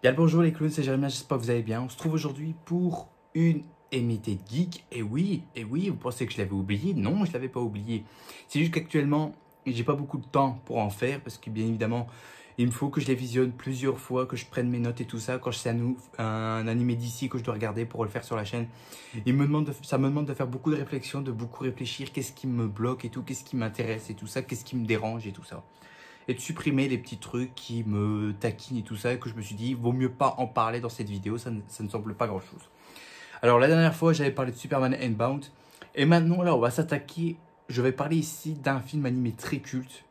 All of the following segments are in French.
Bien le bonjour les clowns, c'est Jérémy, j'espère que vous allez bien. On se trouve aujourd'hui pour une émission geek. Et oui, vous pensez que je l'avais oublié? Non, je l'avais pas oublié. C'est juste qu'actuellement, j'ai pas beaucoup de temps pour en faire parce que bien évidemment, il me faut que je les visionne plusieurs fois, que je prenne mes notes et tout ça. Quand c'est un animé d'ici que je dois regarder pour le faire sur la chaîne, ça me demande de faire beaucoup de réflexions, de beaucoup réfléchir. Qu'est-ce qui me bloque et tout, qu'est-ce qui m'intéresse et tout ça, qu'est-ce qui me dérange et tout ça. Et de supprimer les petits trucs qui me taquinent et tout ça, et que je me suis dit, vaut mieux pas en parler dans cette vidéo, ça ne semble pas grand-chose. Alors la dernière fois, j'avais parlé de Superman Unbound, et maintenant, là, on va s'attaquer, je vais parler ici d'un film animé très culte,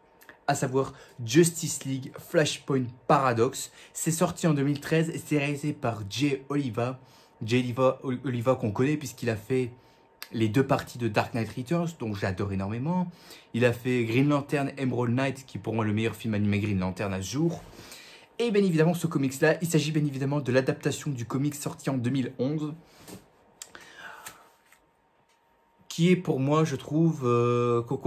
à savoir Justice League Flashpoint Paradox. C'est sorti en 2013 et c'est réalisé par Jay Oliva. Oliva qu'on connaît puisqu'il a fait les deux parties de Dark Knight Returns, dont j'adore énormément. Il a fait Green Lantern Emerald Knight, qui est pour moi le meilleur film animé Green Lantern à ce jour. Et bien évidemment, ce comics-là, il s'agit bien évidemment de l'adaptation du comics sorti en 2011, qui est pour moi, je trouve,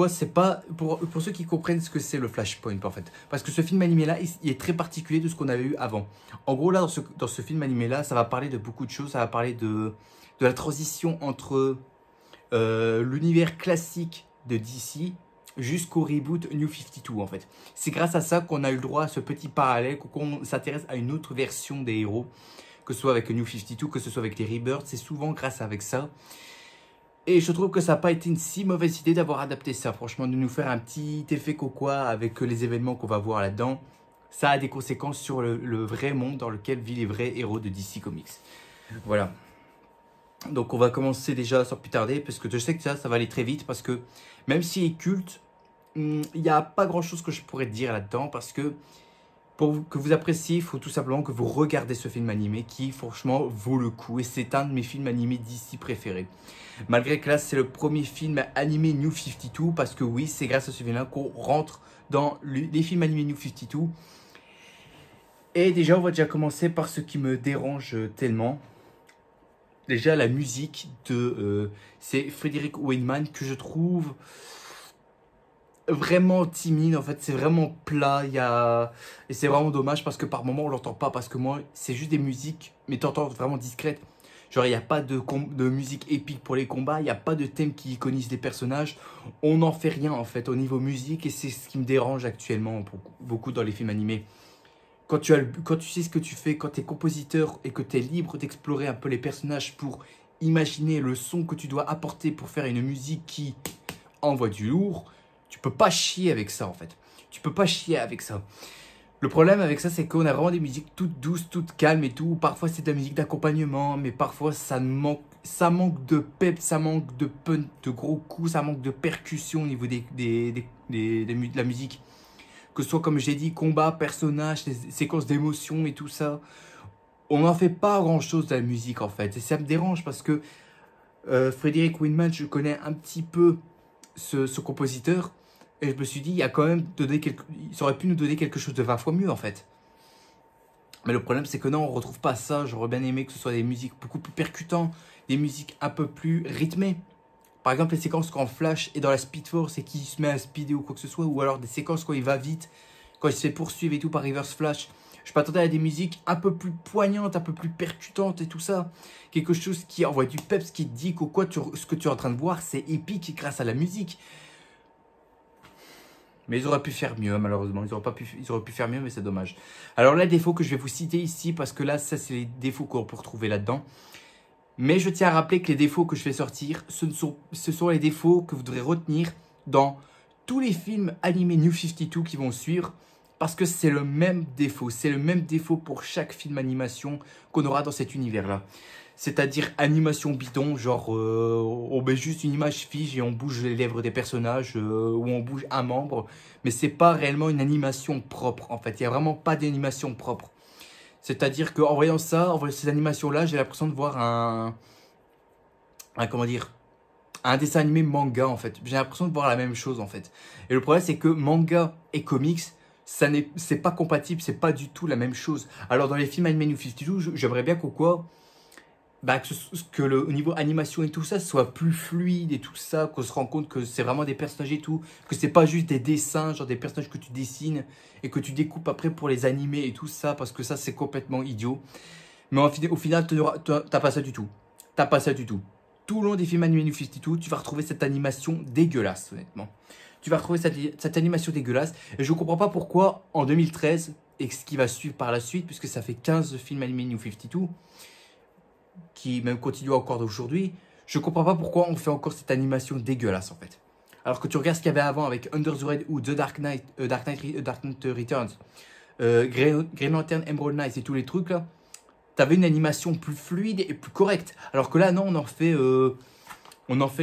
c'est pas pour ceux qui comprennent ce que c'est le Flashpoint en fait. Parce que ce film animé-là, il est très particulier de ce qu'on avait eu avant. En gros, là, dans ce film animé-là, ça va parler de beaucoup de choses. Ça va parler de la transition entre l'univers classique de DC jusqu'au reboot New 52 en fait. C'est grâce à ça qu'on a eu le droit à ce petit parallèle, qu'on s'intéresse à une autre version des héros, que ce soit avec New 52, que ce soit avec les Rebirths, c'est souvent grâce avec ça. Et je trouve que ça n'a pas été une si mauvaise idée d'avoir adapté ça, franchement, de nous faire un petit effet cocoa avec les événements qu'on va voir là-dedans. Ça a des conséquences sur le vrai monde dans lequel vivent les vrais héros de DC Comics. Voilà. Donc on va commencer déjà sans plus tarder, parce que je sais que ça va aller très vite, parce que même s'il est culte, il n'y a pas grand chose que je pourrais dire là-dedans, parce que pour que vous appréciez, il faut tout simplement que vous regardez ce film animé qui franchement vaut le coup, et c'est un de mes films animés d'ici préférés. Malgré que là c'est le premier film animé New 52, parce que oui, c'est grâce à ce film-là qu'on rentre dans les films animés New 52. Et déjà on va déjà commencer par ce qui me dérange tellement. Déjà, la musique c'est Frederick Wiseman que je trouve vraiment timide. En fait, c'est vraiment plat. Et c'est vraiment dommage parce que par moments, on l'entend pas. Parce que moi, c'est juste des musiques, mais t'entends vraiment discrètes. Genre, il n'y a pas de musique épique pour les combats. Il n'y a pas de thème qui iconise les personnages. On n'en fait rien, en fait, au niveau musique. Et c'est ce qui me dérange actuellement beaucoup dans les films animés. Quand tu sais ce que tu fais, quand tu es compositeur et que tu es libre d'explorer un peu les personnages pour imaginer le son que tu dois apporter pour faire une musique qui envoie du lourd, tu peux pas chier avec ça en fait. Tu peux pas chier avec ça. Le problème avec ça, c'est qu'on a vraiment des musiques toutes douces, toutes calmes et tout. Parfois c'est de la musique d'accompagnement, mais parfois ça manque de pep, ça manque de gros coups, ça manque de percussion au niveau de la musique. Que ce soit, comme j'ai dit, combat, personnages, séquences d'émotions et tout ça. On n'en fait pas grand-chose de la musique, en fait. Et ça me dérange parce que Frederick Wiseman, je connais un petit peu ce compositeur. Et je me suis dit, il a quand même il aurait pu nous donner quelque chose de 20 fois mieux, en fait. Mais le problème, c'est que non, on ne retrouve pas ça. J'aurais bien aimé que ce soit des musiques beaucoup plus percutantes, des musiques un peu plus rythmées. Par exemple, les séquences quand Flash est dans la Speed Force et qu'il se met à speeder ou quoi que ce soit, ou alors des séquences quand il va vite, quand il se fait poursuivre et tout par Reverse Flash. Je m'attendais à des musiques un peu plus poignantes, un peu plus percutantes et tout ça. Quelque chose qui envoie du peps, qui te dit que ce que tu es en train de voir, c'est épique grâce à la musique. Mais ils auraient pu faire mieux, malheureusement. Ils auraient pu faire mieux, mais c'est dommage. Alors là, les défauts que je vais vous citer ici, parce que là, ça, c'est les défauts qu'on peut retrouver là-dedans. Mais je tiens à rappeler que les défauts que je vais sortir, ce sont les défauts que vous devrez retenir dans tous les films animés New 52 qui vont suivre. Parce que c'est le même défaut. C'est le même défaut pour chaque film animation qu'on aura dans cet univers-là. C'est-à-dire animation bidon, genre on met juste une image fige et on bouge les lèvres des personnages ou on bouge un membre. Mais c'est pas réellement une animation propre en fait. Il n'y a vraiment pas d'animation propre. C'est-à-dire qu'en voyant ça, en voyant ces animations-là, j'ai l'impression de voir un dessin animé manga en fait. J'ai l'impression de voir la même chose en fait. Et le problème, c'est que manga et comics, c'est pas compatible, c'est pas du tout la même chose. Alors dans les films animés New 52, j'aimerais bien bah, au niveau animation et tout ça soit plus fluide et tout ça, qu'on se rend compte que c'est vraiment des personnages et tout, que c'est pas juste des dessins, genre des personnages que tu dessines et que tu découpes après pour les animer et tout ça, parce que ça c'est complètement idiot. Mais au final, t'as pas ça du tout. T'as pas ça du tout. Tout le long des films animés New 52, tu vas retrouver cette animation dégueulasse, honnêtement. Tu vas retrouver cette animation dégueulasse. Et je ne comprends pas pourquoi, en 2013, et ce qui va suivre par la suite, puisque ça fait 15 films animés New 52, qui même continuent encore d'aujourd'hui, je ne comprends pas pourquoi on fait encore cette animation dégueulasse, en fait. Alors que tu regardes ce qu'il y avait avant avec Under the Red Hood, The Dark Knight, Dark Knight Returns, Green Lantern Emerald Knights et tous les trucs là, t'avais une animation plus fluide et plus correcte. Alors que là, non, on en fait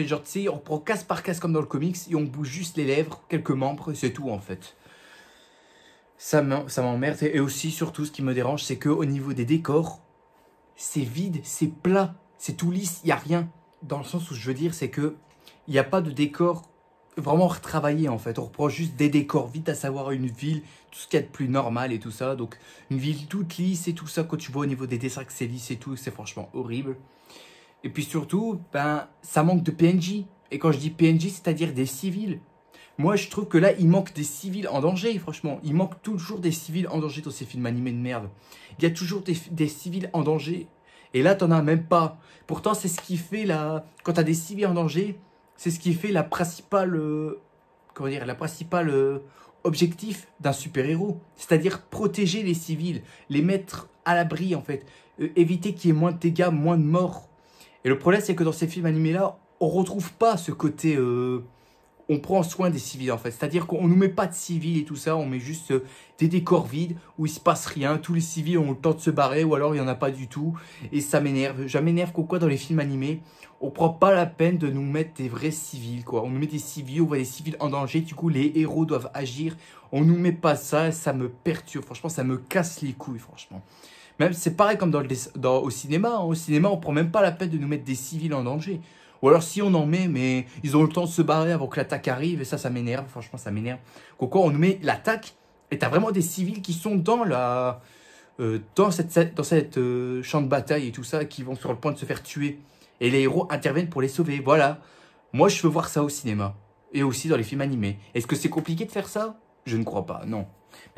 genre, tu sais, on prend case par case comme dans le comics et on bouge juste les lèvres, quelques membres, c'est tout en fait. Ça m'emmerde. Et aussi, surtout, ce qui me dérange, c'est qu'au niveau des décors, c'est vide, c'est plat, c'est tout lisse, il n'y a rien. Dans le sens où je veux dire, c'est que il n'y a pas de décor vraiment retravaillé en fait. On reprend juste des décors vides, à savoir une ville, tout ce qu'il y a de plus normal et tout ça. Donc une ville toute lisse et tout ça, quand tu vois au niveau des dessins que c'est lisse et tout, c'est franchement horrible. Et puis surtout, ben, ça manque de PNJ. Et quand je dis PNJ, c'est-à-dire des civils. Moi, je trouve que là, il manque des civils en danger, franchement. Il manque toujours des civils en danger dans ces films animés de merde. Il y a toujours des civils en danger. Et là, t'en as même pas. Pourtant, c'est ce qui fait la... Quand t'as des civils en danger, c'est ce qui fait la principale... comment dire, la principale objectif d'un super-héros. C'est-à-dire protéger les civils, les mettre à l'abri, en fait. Éviter qu'il y ait moins de dégâts, moins de morts. Et le problème, c'est que dans ces films animés-là, on retrouve pas ce côté... on prend soin des civils en fait, c'est-à-dire qu'on nous met pas de civils et tout ça, on met juste des décors vides où il se passe rien, tous les civils ont le temps de se barrer ou alors il y en a pas du tout et ça m'énerve. Ça m'énerve quoi dans les films animés, on prend pas la peine de nous mettre des vrais civils quoi, on nous met des civils, on voit des civils en danger, du coup les héros doivent agir, on nous met pas ça, ça me perturbe, franchement ça me casse les couilles franchement. Même c'est pareil comme au cinéma, hein. Au cinéma on prend même pas la peine de nous mettre des civils en danger. Ou alors si on en met, mais ils ont le temps de se barrer avant que l'attaque arrive, et ça m'énerve, franchement ça m'énerve. Pourquoi on nous met l'attaque, et t'as vraiment des civils qui sont dans cette champ de bataille et tout ça, qui vont sur le point de se faire tuer. Et les héros interviennent pour les sauver, voilà. Moi je veux voir ça au cinéma, et aussi dans les films animés. Est-ce que c'est compliqué de faire ça? Je ne crois pas, non.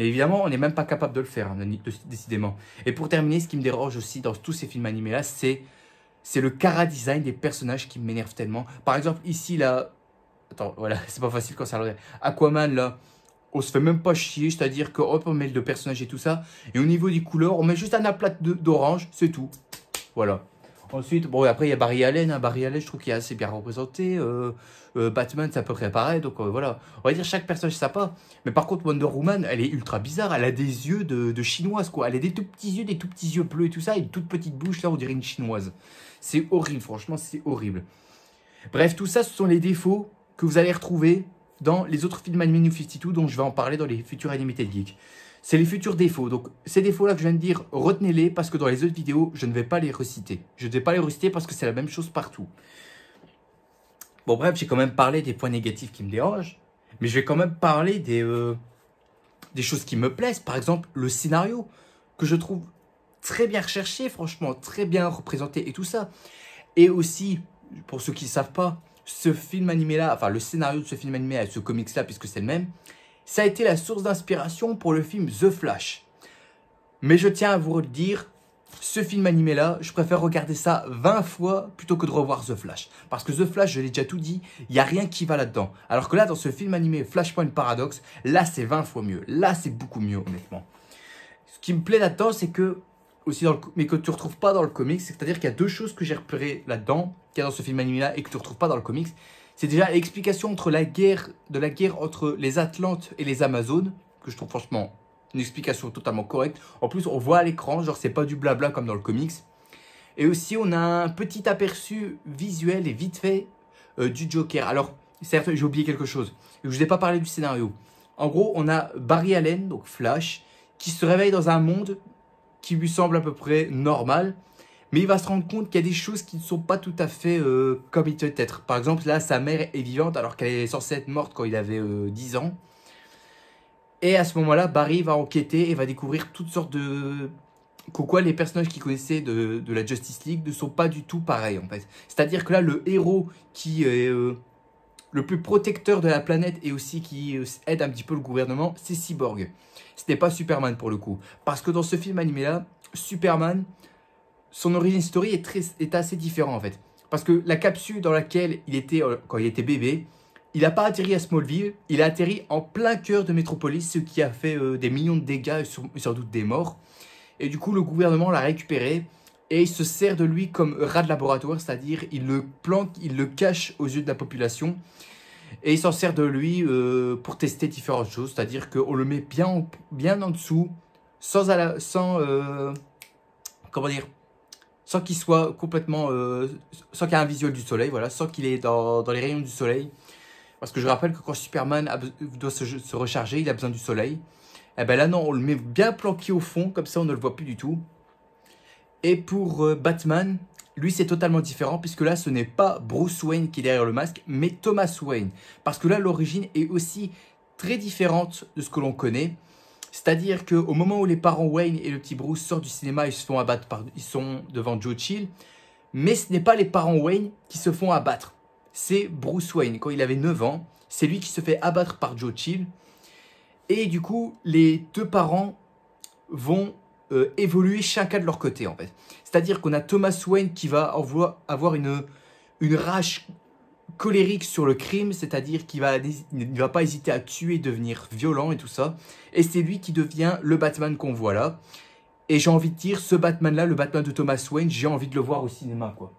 Mais évidemment, on n'est même pas capable de le faire, hein, décidément. Et pour terminer, ce qui me dérange aussi dans tous ces films animés-là, c'est le chara-design des personnages qui m'énerve tellement. Par exemple, ici, là... Attends, voilà, c'est pas facile quand ça le... Aquaman, là, on se fait même pas chier. C'est-à-dire que, hop, on met le personnage et tout ça. Et au niveau des couleurs, on met juste un aplat d'orange, c'est tout. Voilà. Ensuite, bon, après, il y a Barry Allen. Hein. Barry Allen, je trouve qu'il est assez bien représenté. Batman, c'est à peu près pareil. Donc, voilà. On va dire chaque personnage sympa. Mais par contre, Wonder Woman, elle est ultra bizarre. Elle a des yeux de chinoise, quoi. Elle a des tout petits yeux bleus et tout ça. Et une toute petite bouche, là, on dirait une chinoise. C'est horrible, franchement, c'est horrible. Bref, tout ça, ce sont les défauts que vous allez retrouver dans les autres films animés New 52 dont je vais en parler dans les futurs Animated Geek. C'est les futurs défauts. Donc, ces défauts-là que je viens de dire, retenez-les parce que dans les autres vidéos, je ne vais pas les reciter. Je ne vais pas les reciter parce que c'est la même chose partout. Bon, bref, j'ai quand même parlé des points négatifs qui me dérangent, mais je vais quand même parler des choses qui me plaisent. Par exemple, le scénario que je trouve très bien recherché, franchement, très bien représenté et tout ça. Et aussi, pour ceux qui ne savent pas, ce film animé-là, enfin le scénario de ce film animé, ce comics-là, puisque c'est le même, ça a été la source d'inspiration pour le film The Flash. Mais je tiens à vous le dire, ce film animé-là, je préfère regarder ça 20 fois plutôt que de revoir The Flash. Parce que The Flash, je l'ai déjà tout dit, il n'y a rien qui va là-dedans. Alors que là, dans ce film animé Flashpoint Paradox, là, c'est 20 fois mieux. Là, c'est beaucoup mieux, honnêtement. Ce qui me plaît là-dedans, c'est que, aussi mais que tu ne retrouves pas dans le comics, c'est-à-dire qu'il y a deux choses que j'ai repérées là-dedans, qu'il y a dans ce film animé-là et que tu ne retrouves pas dans le comics. C'est déjà l'explication de la guerre entre les Atlantes et les Amazones, que je trouve franchement une explication totalement correcte. En plus, on voit à l'écran, genre c'est pas du blabla comme dans le comics. Et aussi, on a un petit aperçu visuel et vite fait du Joker. Alors, certes, j'ai oublié quelque chose. Je ne vous ai pas parlé du scénario. En gros, on a Barry Allen, donc Flash, qui se réveille dans un monde qui lui semble à peu près normal. Mais il va se rendre compte qu'il y a des choses qui ne sont pas tout à fait comme il devait être. Par exemple, là, sa mère est vivante alors qu'elle est censée être morte quand il avait 10 ans. Et à ce moment-là, Barry va enquêter et va découvrir toutes sortes Pourquoi les personnages qui connaissaient de la Justice League ne sont pas du tout pareils en fait. C'est-à-dire que là, le héros qui est le plus protecteur de la planète et aussi qui aide un petit peu le gouvernement, c'est Cyborg. Ce n'est pas Superman pour le coup. Parce que dans ce film animé-là, Superman, son origin story est assez différent en fait. Parce que la capsule dans laquelle il était quand il était bébé, il n'a pas atterri à Smallville, il a atterri en plein cœur de Metropolis, ce qui a fait des millions de dégâts et sans doute des morts. Et du coup, le gouvernement l'a récupéré et il se sert de lui comme rat de laboratoire, c'est-à-dire il le planque, il le cache aux yeux de la population et il s'en sert de lui pour tester différentes choses, c'est-à-dire qu'on le met bien en dessous, comment dire, sans qu'il soit complètement, sans qu'il y ait un visuel du soleil, voilà, sans qu'il est dans les rayons du soleil. Parce que je rappelle que quand Superman doit se recharger, il a besoin du soleil. Et ben là non, on le met bien planqué au fond, comme ça on ne le voit plus du tout. Et pour Batman, lui c'est totalement différent, puisque là ce n'est pas Bruce Wayne qui est derrière le masque, mais Thomas Wayne. Parce que là l'origine est aussi très différente de ce que l'on connaît. C'est-à-dire qu'au moment où les parents Wayne et le petit Bruce sortent du cinéma, ils se font abattre ils sont devant Joe Chill. Mais ce n'est pas les parents Wayne qui se font abattre. C'est Bruce Wayne, quand il avait 9 ans. C'est lui qui se fait abattre par Joe Chill. Et du coup, les deux parents vont évoluer chacun de leur côté, en fait. C'est-à-dire qu'on a Thomas Wayne qui va avoir une rage colérique sur le crime, c'est-à-dire qu'il ne va pas hésiter à tuer, devenir violent et tout ça. Et c'est lui qui devient le Batman qu'on voit là. Et j'ai envie de dire, ce Batman-là, le Batman de Thomas Wayne, j'ai envie de le voir au cinéma, quoi.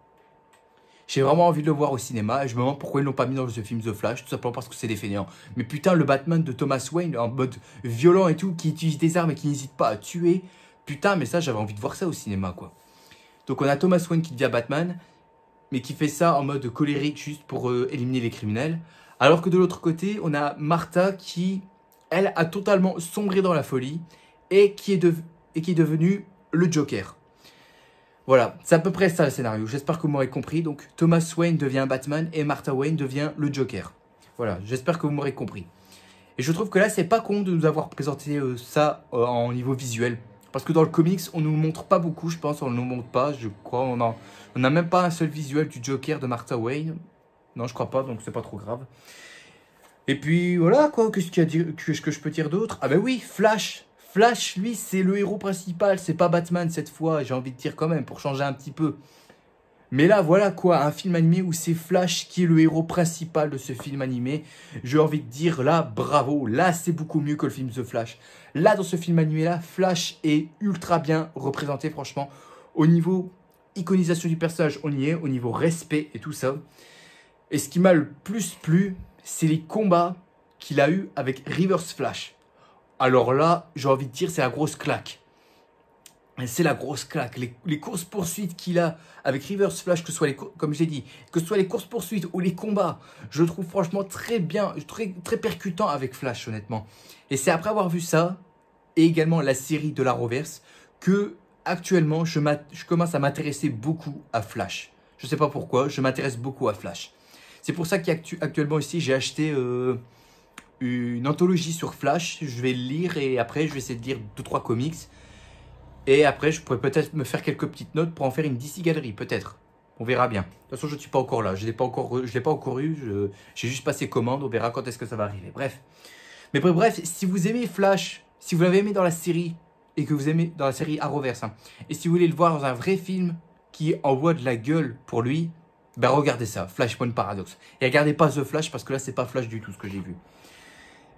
J'ai vraiment envie de le voir au cinéma et je me demande pourquoi ils ne l'ont pas mis dans ce film The Flash, tout simplement parce que c'est des fainéants. Mais putain, le Batman de Thomas Wayne, en mode violent et tout, qui utilise des armes et qui n'hésite pas à tuer, putain, mais ça, j'avais envie de voir ça au cinéma, quoi. Donc on a Thomas Wayne qui devient Batman, mais qui fait ça en mode colérique juste pour éliminer les criminels. Alors que de l'autre côté, on a Martha qui, elle, a totalement sombré dans la folie et qui est devenue le Joker. Voilà, c'est à peu près ça le scénario. J'espère que vous m'aurez compris. Donc, Thomas Wayne devient Batman et Martha Wayne devient le Joker. Voilà, j'espère que vous m'aurez compris. Et je trouve que là, c'est pas con de nous avoir présenté ça en niveau visuel. Parce que dans le comics, on nous montre pas beaucoup, je pense. On ne nous montre pas, je crois. On n'a même pas un seul visuel du Joker de Martha Wayne. Non, je crois pas, donc c'est pas trop grave. Et puis, voilà, quoi. Qu'est-ce que je peux dire d'autre? Ah ben oui, Flash. Flash, lui, c'est le héros principal, c'est pas Batman cette fois, j'ai envie de dire quand même, pour changer un petit peu. Mais là, voilà quoi, un film animé où c'est Flash qui est le héros principal de ce film animé. J'ai envie de dire, là, bravo, là, c'est beaucoup mieux que le film The Flash. Là, dans ce film animé-là, Flash est ultra bien représenté, franchement. Au niveau iconisation du personnage, on y est, au niveau respect et tout ça. Et ce qui m'a le plus plu, c'est les combats qu'il a eu avec Reverse Flash. Alors là, j'ai envie de dire, c'est la grosse claque. C'est la grosse claque. Les courses-poursuites qu'il a avec Reverse Flash, que ce soit comme j'ai dit, que ce soit les courses-poursuites ou les combats, je le trouve franchement très bien, très percutant avec Flash, honnêtement. Et c'est après avoir vu ça, et également la série de l'Arrowverse, que actuellement, je commence à m'intéresser beaucoup à Flash. Je ne sais pas pourquoi, je m'intéresse beaucoup à Flash. C'est pour ça qu'actuellement ici, j'ai acheté une anthologie sur Flash, je vais le lire et après je vais essayer de lire 2-3 comics. Et après je pourrais peut-être me faire quelques petites notes pour en faire une DC Galerie, peut-être. On verra bien. De toute façon je ne suis pas encore là, je ne l'ai pas encore eu, j'ai juste passé commande, on verra quand est-ce que ça va arriver. Bref. Mais bref, si vous aimez Flash, si vous l'avez aimé dans la série, et que vous aimez dans la série Arrowverse, hein, et si vous voulez le voir dans un vrai film qui envoie de la gueule pour lui, ben regardez ça, Flashpoint Paradox. Et regardez pas The Flash parce que là c'est pas Flash du tout ce que j'ai vu.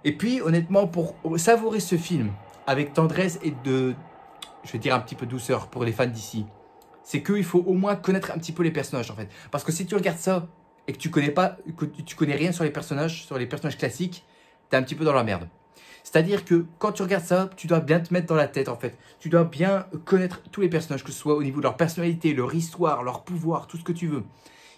Et puis, honnêtement, pour savourer ce film avec tendresse et je vais dire un petit peu douceur pour les fans d'ici, c'est qu'il faut au moins connaître un petit peu les personnages, en fait. Parce que si tu regardes ça et que tu connais rien sur les personnages classiques, t'es un petit peu dans la merde. C'est-à-dire que quand tu regardes ça, tu dois bien te mettre dans la tête, en fait. Tu dois bien connaître tous les personnages, que ce soit au niveau de leur personnalité, leur histoire, leur pouvoir, tout ce que tu veux.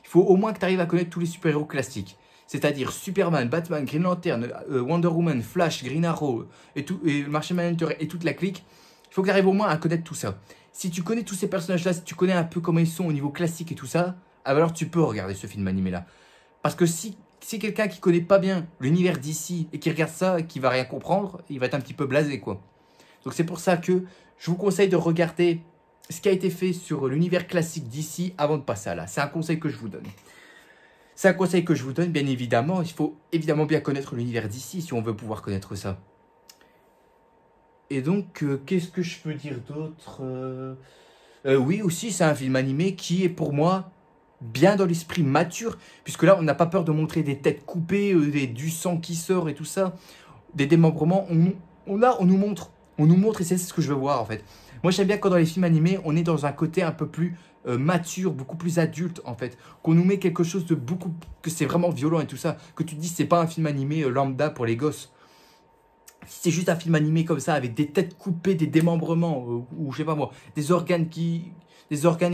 Il faut au moins que tu arrives à connaître tous les super-héros classiques. C'est-à-dire Superman, Batman, Green Lantern, Wonder Woman, Flash, Green Arrow, et Martian Manhunter et toute la clique. Il faut que tu arrives au moins à connaître tout ça. Si tu connais tous ces personnages-là, si tu connais un peu comment ils sont au niveau classique et tout ça, alors tu peux regarder ce film animé-là. Parce que si quelqu'un qui connaît pas bien l'univers d'ici et qui regarde ça et qui va rien comprendre, il va être un petit peu blasé, quoi. Donc c'est pour ça que je vous conseille de regarder ce qui a été fait sur l'univers classique d'ici avant de passer à là. C'est un conseil que je vous donne. C'est un conseil que je vous donne, bien évidemment. Il faut évidemment bien connaître l'univers d'ici si on veut pouvoir connaître ça. Et donc, qu'est-ce que je peux dire d'autre oui, aussi, c'est un film animé qui est pour moi bien dans l'esprit mature. Puisque là, on n'a pas peur de montrer des têtes coupées, du sang qui sort et tout ça. Des démembrements. On nous montre et c'est ce que je veux voir en fait. Moi, j'aime bien quand dans les films animés, on est dans un côté un peu plus mature, beaucoup plus adulte en fait. Qu'on nous met quelque chose de beaucoup... que c'est vraiment violent et tout ça. Que tu te dis, c'est pas un film animé lambda pour les gosses. Si c'est juste un film animé comme ça, avec des têtes coupées, des démembrements, ou je sais pas moi, des organes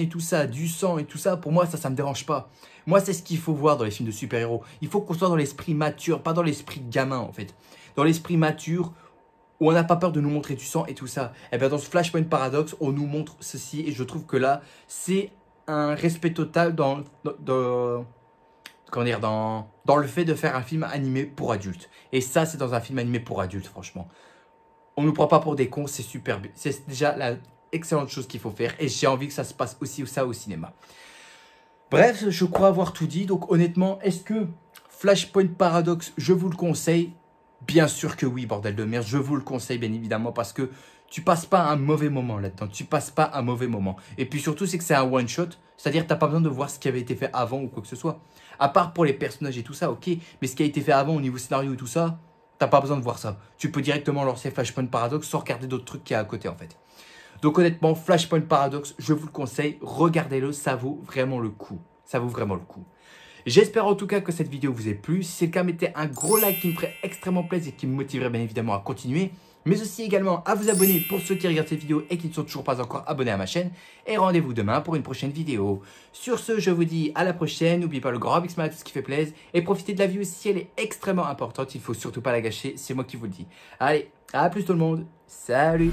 et tout ça, du sang et tout ça, pour moi, ça me dérange pas. Moi, c'est ce qu'il faut voir dans les films de super-héros. Il faut qu'on soit dans l'esprit mature, pas dans l'esprit gamin en fait. Dans l'esprit mature, où on n'a pas peur de nous montrer du sang et tout ça. Et bien dans ce Flashpoint Paradox, on nous montre ceci. Et je trouve que là, c'est un respect total dans le fait de faire un film animé pour adultes. Et ça, c'est dans un film animé pour adultes, franchement. On ne nous prend pas pour des cons, c'est super. C'est déjà la excellente chose qu'il faut faire. Et j'ai envie que ça se passe aussi ça au cinéma. Bref, je crois avoir tout dit. Donc honnêtement, est-ce que Flashpoint Paradox, je vous le conseille? Bien sûr que oui, bordel de merde, je vous le conseille bien évidemment parce que tu passes pas un mauvais moment là-dedans, tu passes pas un mauvais moment. Et puis surtout, c'est que c'est un one-shot, c'est-à-dire que tu n'as pas besoin de voir ce qui avait été fait avant ou quoi que ce soit. À part pour les personnages et tout ça, ok, mais ce qui a été fait avant au niveau scénario et tout ça, t'as pas besoin de voir ça. Tu peux directement lancer Flashpoint Paradox sans regarder d'autres trucs qu'il y a à côté en fait. Donc honnêtement, Flashpoint Paradox, je vous le conseille, regardez-le, ça vaut vraiment le coup. Ça vaut vraiment le coup. J'espère en tout cas que cette vidéo vous ait plu. Si c'est le cas, mettez un gros like qui me ferait extrêmement plaisir et qui me motiverait bien évidemment à continuer. Mais aussi également à vous abonner pour ceux qui regardent cette vidéo et qui ne sont toujours pas encore abonnés à ma chaîne. Et rendez-vous demain pour une prochaine vidéo. Sur ce, je vous dis à la prochaine. N'oubliez pas le grand big smile à tout ce qui fait plaisir. Et profitez de la vie aussi, elle est extrêmement importante. Il ne faut surtout pas la gâcher, c'est moi qui vous le dis. Allez, à plus tout le monde. Salut!